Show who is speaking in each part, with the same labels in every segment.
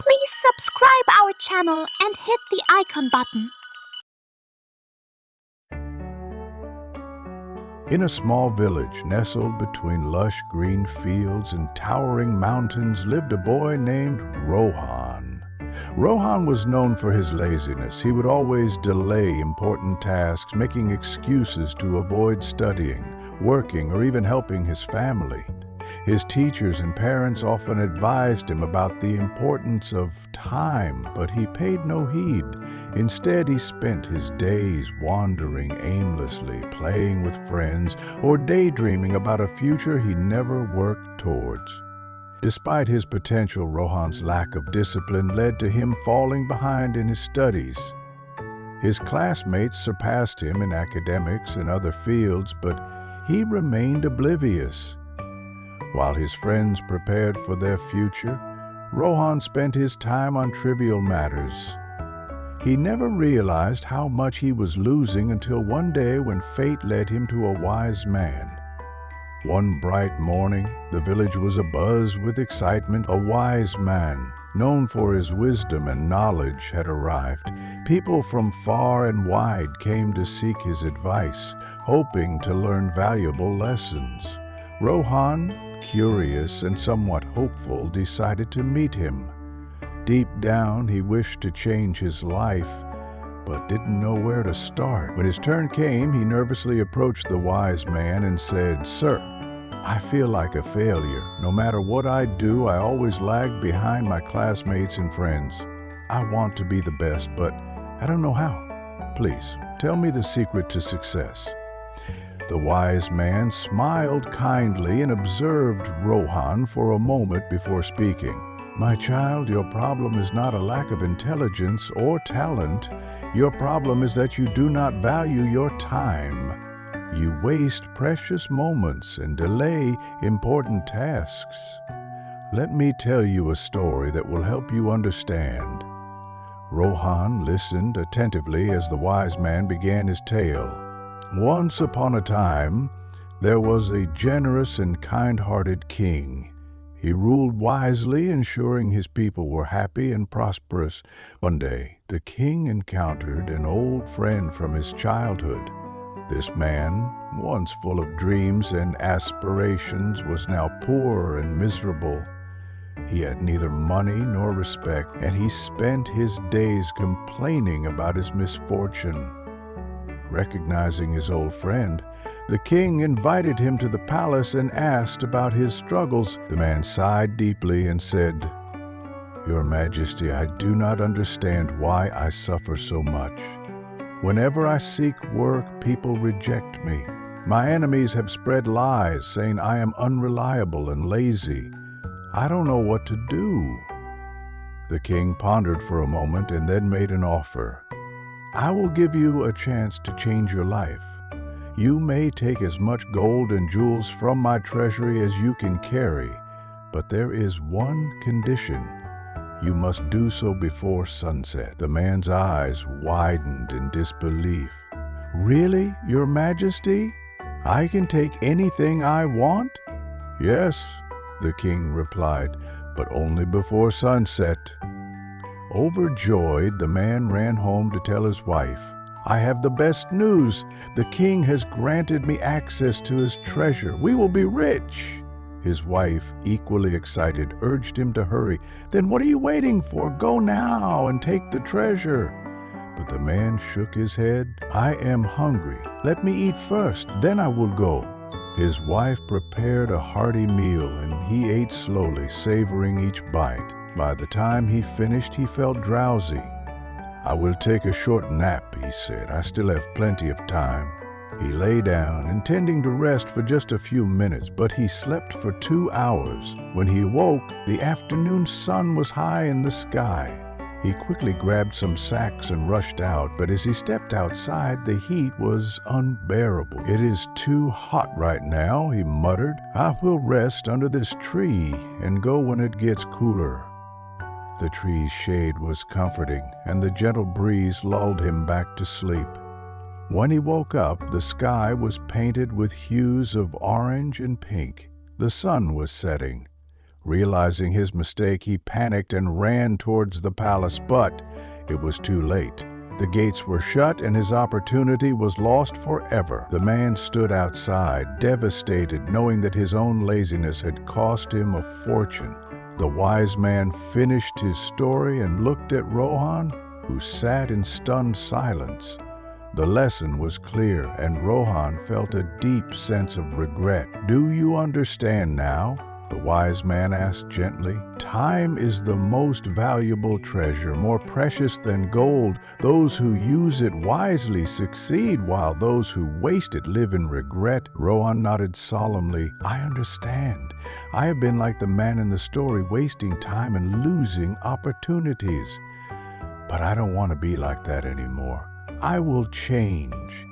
Speaker 1: Please subscribe our channel and hit the icon button.
Speaker 2: In a small village nestled between lush green fields and towering mountains lived a boy named Rohan. Rohan was known for his laziness. He would always delay important tasks, making excuses to avoid studying, working, or even helping his family. His teachers and parents often advised him about the importance of time, but he paid no heed. Instead, he spent his days wandering aimlessly, playing with friends, or daydreaming about a future he never worked towards. Despite his potential, Rohan's lack of discipline led to him falling behind in his studies. His classmates surpassed him in academics and other fields, but he remained oblivious. While his friends prepared for their future, Rohan spent his time on trivial matters. He never realized how much he was losing until one day when fate led him to a wise man. One bright morning, the village was abuzz with excitement. A wise man, known for his wisdom and knowledge, had arrived. People from far and wide came to seek his advice, hoping to learn valuable lessons. Rohan, curious and somewhat hopeful, decided to meet him. Deep down, he wished to change his life, but didn't know where to start. When his turn came, he nervously approached the wise man and said, "Sir, I feel like a failure. No matter what I do, I always lag behind my classmates and friends. I want to be the best, but I don't know how. Please, tell me the secret to success." The wise man smiled kindly and observed Rohan for a moment before speaking. "My child, your problem is not a lack of intelligence or talent. Your problem is that you do not value your time. You waste precious moments and delay important tasks. Let me tell you a story that will help you understand." Rohan listened attentively as the wise man began his tale. Once upon a time, there was a generous and kind-hearted king. He ruled wisely, ensuring his people were happy and prosperous. One day, the king encountered an old friend from his childhood. This man, once full of dreams and aspirations, was now poor and miserable. He had neither money nor respect, and he spent his days complaining about his misfortune. Recognizing his old friend, the king invited him to the palace and asked about his struggles. The man sighed deeply and said, "Your Majesty, I do not understand why I suffer so much. Whenever I seek work, people reject me. My enemies have spread lies, saying I am unreliable and lazy. I don't know what to do." The king pondered for a moment and then made an offer. "I will give you a chance to change your life. You may take as much gold and jewels from my treasury as you can carry, but there is one condition. You must do so before sunset." The man's eyes widened in disbelief. "Really, Your Majesty? I can take anything I want?" "Yes," the king replied, "but only before sunset." Overjoyed, the man ran home to tell his wife, "I have the best news. The king has granted me access to his treasure. We will be rich." His wife, equally excited, urged him to hurry. "Then what are you waiting for? Go now and take the treasure." But the man shook his head. "I am hungry. Let me eat first, then I will go." His wife prepared a hearty meal, and he ate slowly, savoring each bite. By the time he finished, he felt drowsy. "I will take a short nap," he said. "I still have plenty of time." He lay down, intending to rest for just a few minutes, but he slept for 2 hours. When he awoke, the afternoon sun was high in the sky. He quickly grabbed some sacks and rushed out, but as he stepped outside, the heat was unbearable. "It is too hot right now," he muttered. "I will rest under this tree and go when it gets cooler." The tree's shade was comforting, and the gentle breeze lulled him back to sleep. When he woke up, the sky was painted with hues of orange and pink. The sun was setting. Realizing his mistake, he panicked and ran towards the palace, but it was too late. The gates were shut and his opportunity was lost forever. The man stood outside, devastated, knowing that his own laziness had cost him a fortune. The wise man finished his story and looked at Rohan, who sat in stunned silence. The lesson was clear, and Rohan felt a deep sense of regret. "Do you understand now?" the wise man asked gently. "Time is the most valuable treasure, more precious than gold. Those who use it wisely succeed, while those who waste it live in regret." Rohan nodded solemnly. "I understand. I have been like the man in the story, wasting time and losing opportunities. But I don't want to be like that anymore. I will change."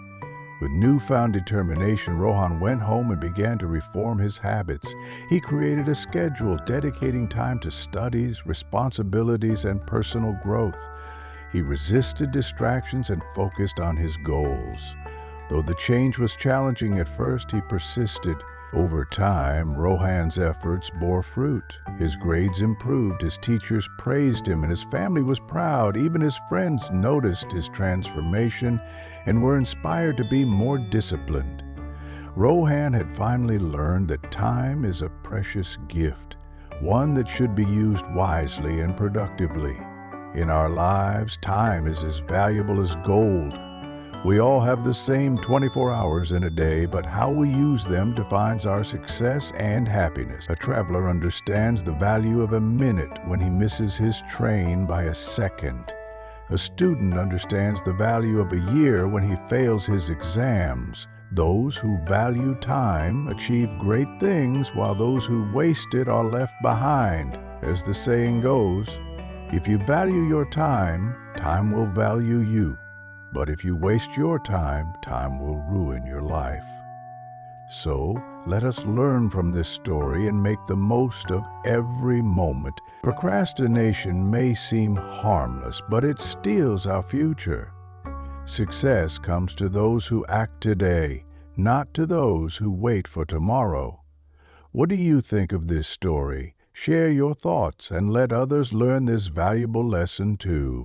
Speaker 2: With newfound determination, Rohan went home and began to reform his habits. He created a schedule, dedicating time to studies, responsibilities, and personal growth. He resisted distractions and focused on his goals. Though the change was challenging at first, he persisted. Over time, Rohan's efforts bore fruit. His grades improved, his teachers praised him, and his family was proud. Even his friends noticed his transformation and were inspired to be more disciplined. Rohan had finally learned that time is a precious gift, one that should be used wisely and productively. In our lives, time is as valuable as gold. We all have the same 24 hours in a day, but how we use them defines our success and happiness. A traveler understands the value of a minute when he misses his train by a second. A student understands the value of a year when he fails his exams. Those who value time achieve great things, while those who waste it are left behind. As the saying goes, if you value your time, time will value you. But if you waste your time, time will ruin your life. So, let us learn from this story and make the most of every moment. Procrastination may seem harmless, but it steals our future. Success comes to those who act today, not to those who wait for tomorrow. What do you think of this story? Share your thoughts and let others learn this valuable lesson too.